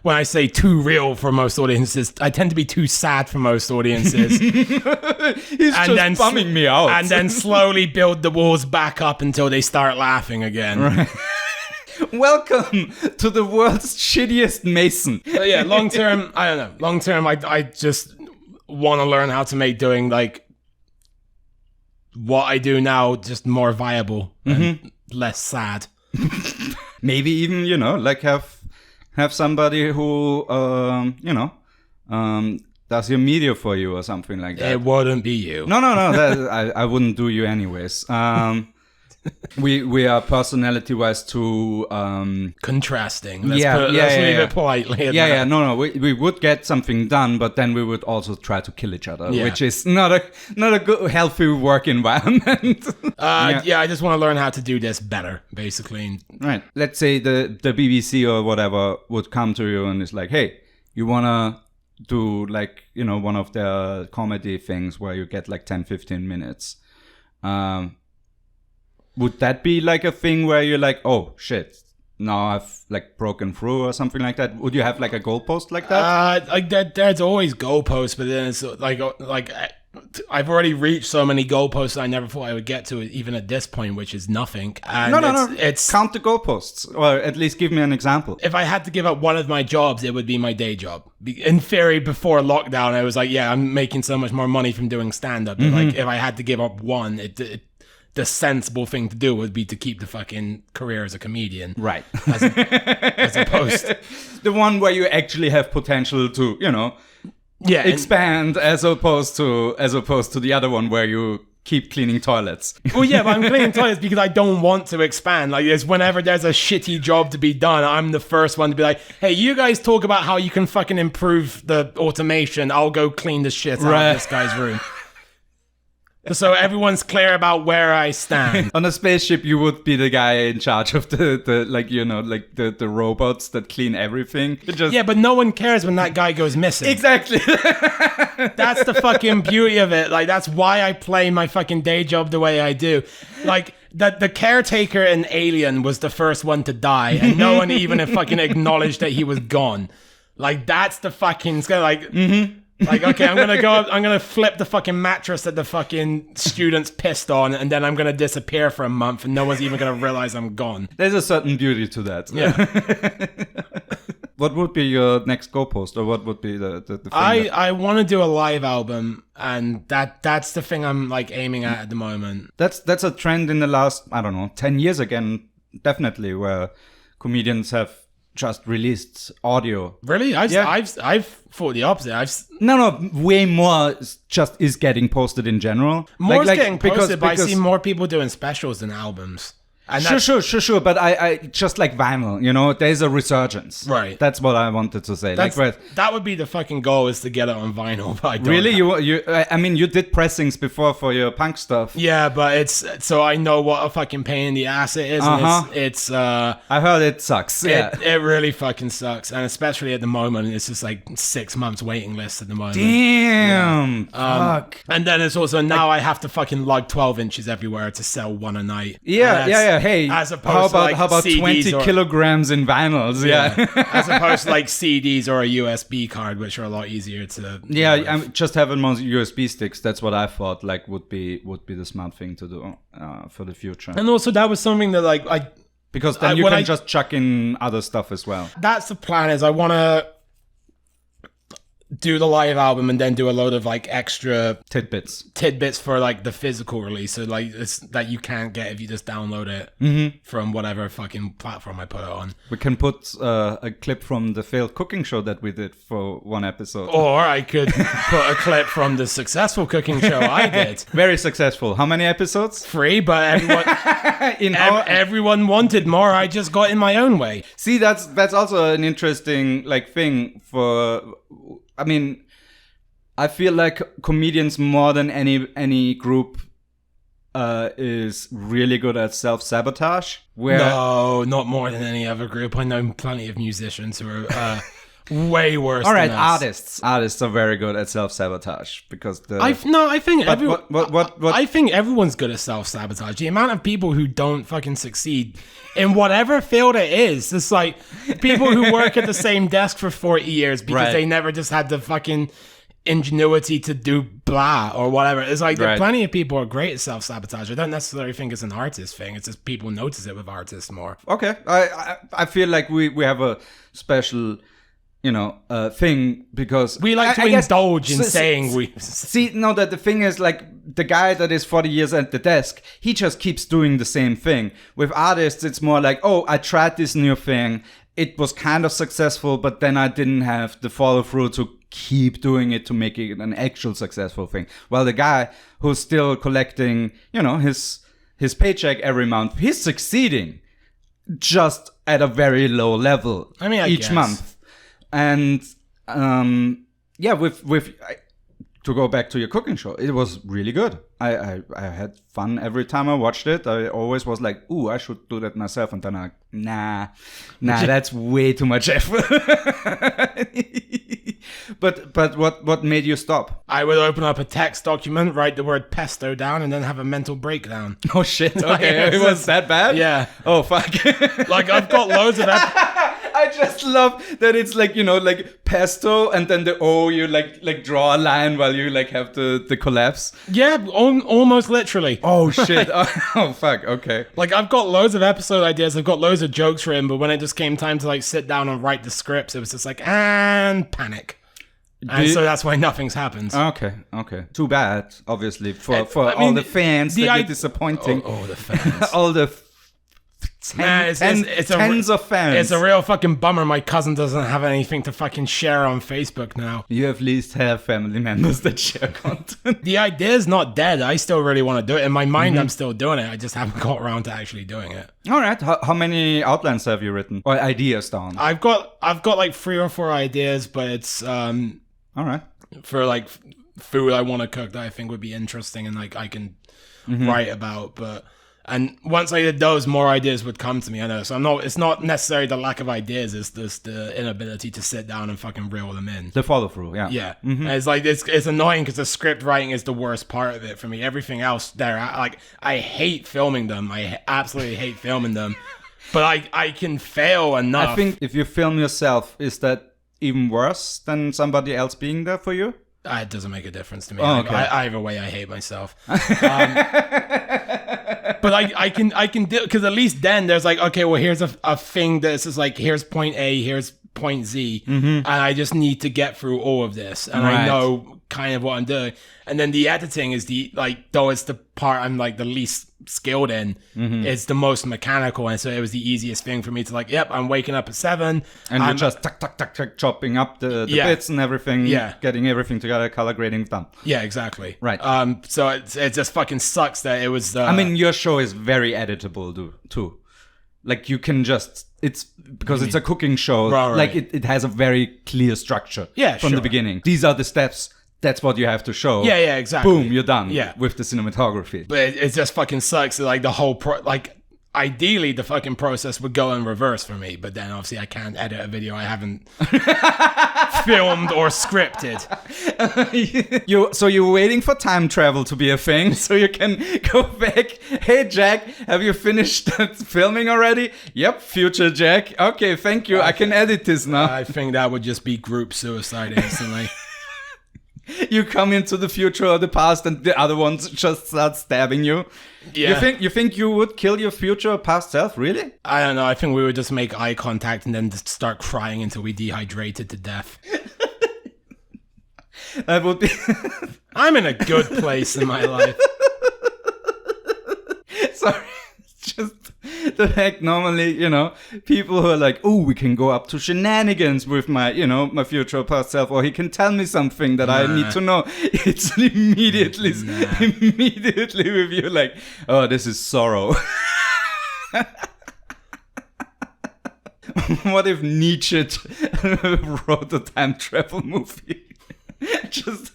when I say too real for most audiences, I tend to be too sad for most audiences. He's just bumming me out. And then slowly build the walls back up until they start laughing again. Right. Welcome to the world's shittiest Mason. But yeah, long term, I don't know. Long term, I just want to learn how to make doing like what I do now just more viable and less sad. Maybe even, like have somebody who, does your media for you or something like that. It wouldn't be you. No. I wouldn't do you anyways. We are personality-wise too contrasting. Let's leave it politely. No. We would get something done, but then we would also try to kill each other, which is not a good, healthy work environment. I just want to learn how to do this better, basically. Right. Let's say the BBC or whatever would come to you and it's like, hey, you wanna do like one of their comedy things where you get like 10-15 minutes. Would that be like a thing where you're like, oh shit, now I've like broken through or something like that? Would you have like a goalpost like that? Like that. There's always goalposts, but then it's like I've already reached so many goalposts I never thought I would get to, even at this point, which is nothing. And no. It's count the goalposts, or at least give me an example. If I had to give up one of my jobs, it would be my day job. In theory, before lockdown, I was like, yeah, I'm making so much more money from doing stand-up. But like, if I had to give up one, the sensible thing to do would be to keep the fucking career as a comedian. Right. As opposed to... The one where you actually have potential to, expand as opposed to the other one where you keep cleaning toilets. Well, yeah, but I'm cleaning toilets because I don't want to expand. Like, it's whenever there's a shitty job to be done, I'm the first one to be like, hey, you guys talk about how you can fucking improve the automation. I'll go clean the shit out of this guy's room. So everyone's clear about where I stand. On a spaceship, you would be the guy in charge of the robots that clean everything. Yeah, but no one cares when that guy goes missing. Exactly. That's the fucking beauty of it. Like, that's why I play my fucking day job the way I do. Like, the caretaker in Alien was the first one to die, and no one even fucking acknowledged that he was gone. Like, that's the fucking... Like, okay, I'm gonna flip the fucking mattress that the fucking students pissed on, and then I'm gonna disappear for a month, and no one's even gonna realize I'm gone. There's a certain beauty to that. Yeah. What would be your next goalpost, or what would be the thing? I want to do a live album, and that's the thing I'm like aiming at the moment. That's a trend in the last, I don't know, 10 years again, definitely, where comedians have just released audio. Really? I've thought the opposite. No, way more just is getting posted in general. More is getting posted, but I see more people doing specials than albums. And sure. But I just like vinyl, there's a resurgence. Right. That's what I wanted to say. That would be the fucking goal, is to get it on vinyl. But I don't really? You did pressings before for your punk stuff. Yeah, but it's so I know what a fucking pain in the ass it is. And it's I heard it sucks. Yeah. It really fucking sucks, and especially at the moment, it's just like 6 months waiting list at the moment. Damn. Fuck. And then it's also now I have to fucking lug 12 inches everywhere to sell one a night. Yeah. Hey, as opposed how about CDs 20 kilograms in vinyls? Yeah. As opposed to like CDs or a USB card, which are a lot easier to. Yeah, I'm just having more USB sticks. That's what I thought like would be the smart thing to do for the future. And also that was something that because then you can just chuck in other stuff as well. That's the plan. Is I want to do the live album and then do a load of like extra tidbits for like the physical release. So like it's that you can't get if you just download it from whatever fucking platform I put it on. We can put a clip from the failed cooking show that we did for one episode. Or I could put a clip from the successful cooking show I did. Very successful. How many episodes? 3, but everyone wanted more. I just got in my own way. See, that's also an interesting like thing for. I mean, I feel like comedians more than any group is really good at self-sabotage. No, not more than any other group. I know plenty of musicians who are way worse. All right, than us. artists are very good at self-sabotage because I think everyone's good at self-sabotage. The amount of people who don't fucking succeed in whatever field it is, it's like people who work at the same desk for 40 years because they never just had the fucking ingenuity to do blah or whatever. It's like there are plenty of people who are great at self-sabotage. I don't necessarily think it's an artist thing. It's just people notice it with artists more. Okay, I feel like we have a special thing because we like to indulge in saying we see. No, that the thing is like the guy that is 40 years at the desk, he just keeps doing the same thing. With artists, it's more like, oh, I tried this new thing. It was kind of successful, but then I didn't have the follow through to keep doing it to make it an actual successful thing. While the guy who's still collecting, his paycheck every month, he's succeeding just at a very low level. I mean, each month. And to go back to your cooking show, it was really good. I had fun every time I watched it. I always was like, ooh, I should do that myself. And then I'm like, nah, that's way too much effort. But what made you stop? I would open up a text document, write the word pesto down, and then have a mental breakdown. Oh shit! Okay, it was that bad? Yeah. Oh fuck! Like I've got loads of I just love that it's like, like pesto and then the O, you like draw a line while you like have the collapse. Yeah, almost literally. Oh shit. Oh fuck, okay. Like I've got loads of episode ideas, I've got loads of jokes written, but when it just came time to like sit down and write the scripts, it was just like, and panic. And so that's why nothing's happened. Okay. Too bad, obviously, for all the fans that you're disappointing. Oh, the fans. All the tens of fans. It's a real fucking bummer my cousin doesn't have anything to fucking share on Facebook now. You at least have family members that share content. The idea's not dead. I still really want to do it. In my mind, I'm still doing it. I just haven't got around to actually doing it. All right. How many outlines have you written? Or ideas down? I've got like 3 or 4 ideas, but it's all right. For like food I want to cook that I think would be interesting and like I can write about, and once I did those, more ideas would come to me. I know, so it's not necessarily the lack of ideas; it's just the inability to sit down and fucking reel them in. The follow through, yeah. Yeah, and it's like it's annoying because the script writing is the worst part of it for me. Everything else there, I hate filming them. I absolutely hate filming them, but I can fail enough. I think if you film yourself, is that even worse than somebody else being there for you? It doesn't make a difference to me. Oh, okay. Either way, I hate myself. But I can do, because at least then there's like, okay, well, here's a thing that's just like, here's point A, here's point Z, and I just need to get through all of this, and I know kind of what I'm doing. And then the editing is though it's the part I'm like the least skilled in, it's the most mechanical, and so it was the easiest thing for me to like, yep, I'm waking up at 7 and you're just tuck chopping up the bits and everything, getting everything together, color grading done. Yeah, exactly. Right. So it just fucking sucks that it was I mean, your show is very editable too. Like you can just, it's because it's a cooking show, right. Like it has a very clear structure from the beginning. These are the steps. That's what you have to show. Yeah, exactly. Boom, you're done. Yeah. With the cinematography. But it just fucking sucks. Like the whole ideally the fucking process would go in reverse for me, but then obviously I can't edit a video I haven't filmed or scripted. So you're waiting for time travel to be a thing so you can go back. Hey Jack, have you finished filming already? Yep, future Jack. Okay, thank you. I can edit this now. I think that would just be group suicide instantly. You come into the future or the past and the other ones just start stabbing you. Yeah. You think you would kill your future or past self, really? I don't know. I think we would just make eye contact and then just start crying until we dehydrated to death. That would be. I'm in a good place in my life. Sorry, it's just the fact normally, people who are like, oh, we can go up to shenanigans with my, my future or past self, or he can tell me something that I need to know. It's immediately with you like, oh, this is sorrow. What if Nietzsche wrote a time travel movie? Just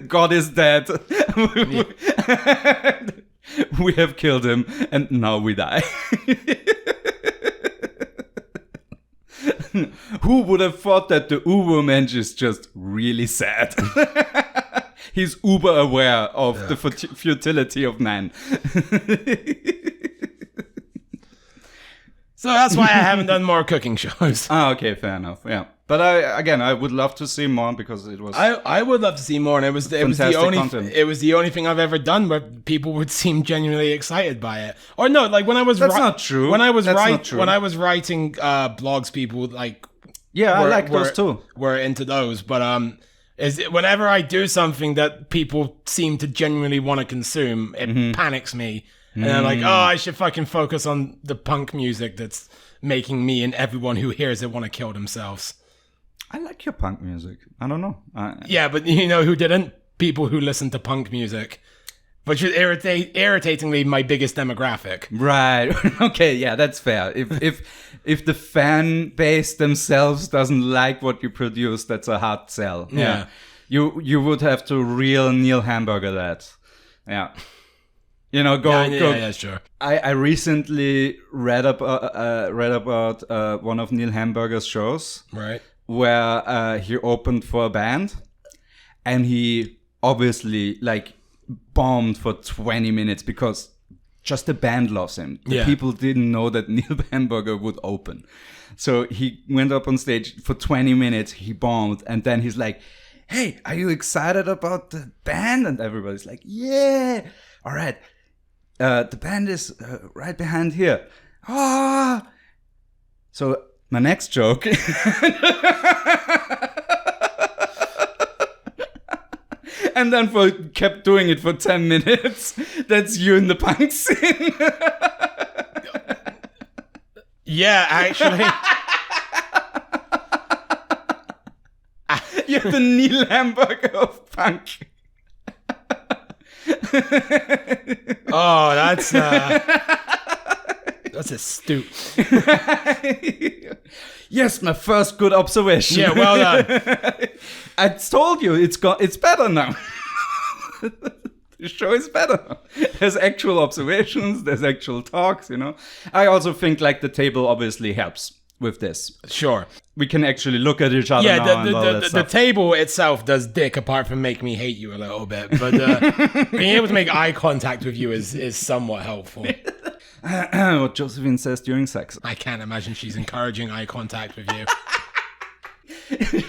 God is dead. We have killed him, and now we die. Who would have thought that the Ubermensch is just really sad? He's uber aware of the futility of man. So that's why I haven't done more cooking shows. Okay, fair enough. Yeah, but I would love to see more because it was. I would love to see more, and it was the only thing I've ever done where people would seem genuinely excited by it. Or no, like when I was that's not true. When I was writing blogs, people like I like those too. Were into those, but whenever I do something that people seem to genuinely want to consume, it panics me. And I'm like, I should fucking focus on the punk music that's making me and everyone who hears it want to kill themselves. I like your punk music. I don't know. Yeah, but you know who didn't? People who listen to punk music. Which is irritatingly my biggest demographic. Right. Okay, yeah, that's fair. If the fan base themselves doesn't like what you produce, that's a hard sell. Yeah. You would have to real Neil Hamburger that. Yeah. Yeah, sure. I recently read about one of Neil Hamburger's shows, right? Where he opened for a band, and he obviously bombed for 20 minutes because just the band loves him. The people didn't know that Neil Hamburger would open, so he went up on stage for 20 minutes. He bombed, and then he's like, "Hey, are you excited about the band?" And everybody's like, "Yeah, all right." The band is right behind here. So my next joke. And then kept doing it for 10 minutes. That's you in the punk scene. Yeah, actually. You're the Neil Hamburger of punk. Oh, that's astute. Yes, my first good observation. Yeah, well done. I told you it's better now. The show is better now. There's actual observations, there's actual talks, I also think the table obviously helps with this. Sure. We can actually look at each other now and all that the stuff. table itself does dick apart from make me hate you a little bit, but being able to make eye contact with you is somewhat helpful. What Josephine says during sex. I can't imagine she's encouraging eye contact with you.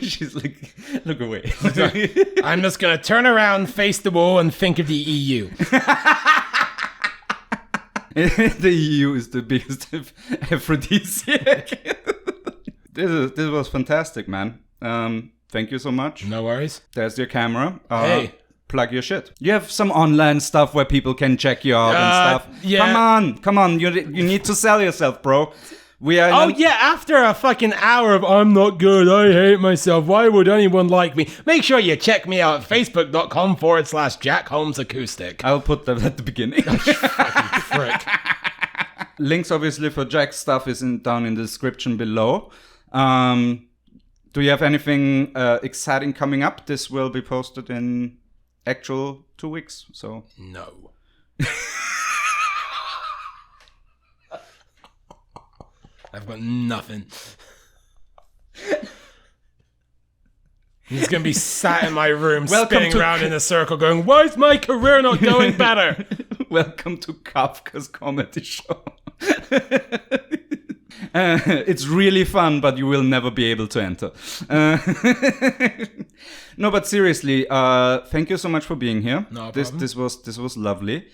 She's like, look away. I'm just going to turn around, face the wall, and think of the EU. The EU is the biggest aphrodisiac. This was fantastic, man. Thank you so much. No worries. There's your camera. Hey. Plug your shit. You have some online stuff where people can check you out and stuff. Yeah. Come on. You need to sell yourself, bro. We are. After a fucking hour of I'm not good, I hate myself, why would anyone like me? Make sure you check me out at facebook.com/Jack Holmes Acoustic. I'll put that at the beginning. Fucking frick. Links obviously for Jack's stuff is down in the description below. Do you have anything exciting coming up? This will be posted in actual 2 weeks, so no. I've got nothing. I'm just gonna be sat in my room spinning around in a circle going, why is my career not going better? Welcome to Kafka's comedy show. It's really fun, but you will never be able to enter. No, but seriously, thank you so much for being here. No problem. This was lovely.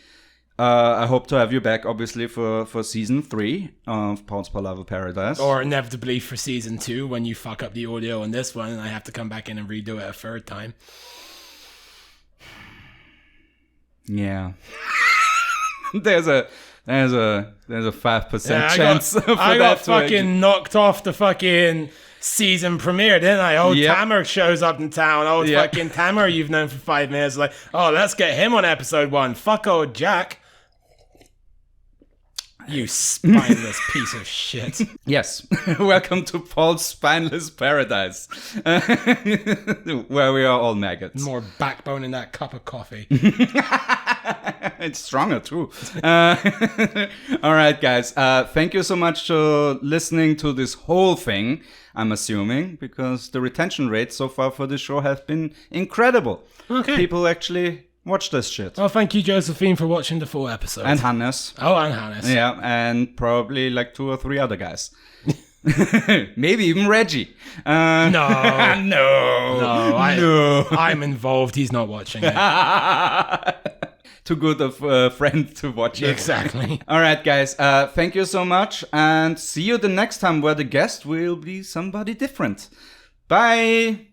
I hope to have you back, obviously, for season 3 of Paul's Palaver Paradise. Or inevitably for season 2 when you fuck up the audio on this one and I have to come back in and redo it a third time. Yeah. There's a 5% chance for I that got to fucking knocked off the fucking season premiere, didn't I? Old Tamer shows up in town. Fucking Tamer you've known for 5 minutes. Like, oh, let's get him on episode 1. Fuck old Jack. You spineless piece of shit. Yes. Welcome to Paul's Spineless Paradise. Where we are all maggots. More backbone in that cup of coffee. It's stronger too. All right, guys. Thank you so much for listening to this whole thing, I'm assuming, because the retention rate so far for the show has been incredible. Okay. People actually watch this shit. Oh, thank you, Josephine, for watching the full episode. And Hannes. Oh, and Hannes. Yeah, and probably like 2 or 3 other guys. Maybe even Reggie. No. No. I'm involved. He's not watching it. Too good of a friend to watch it. Exactly. All right, guys. Thank you so much. And see you the next time where the guest will be somebody different. Bye.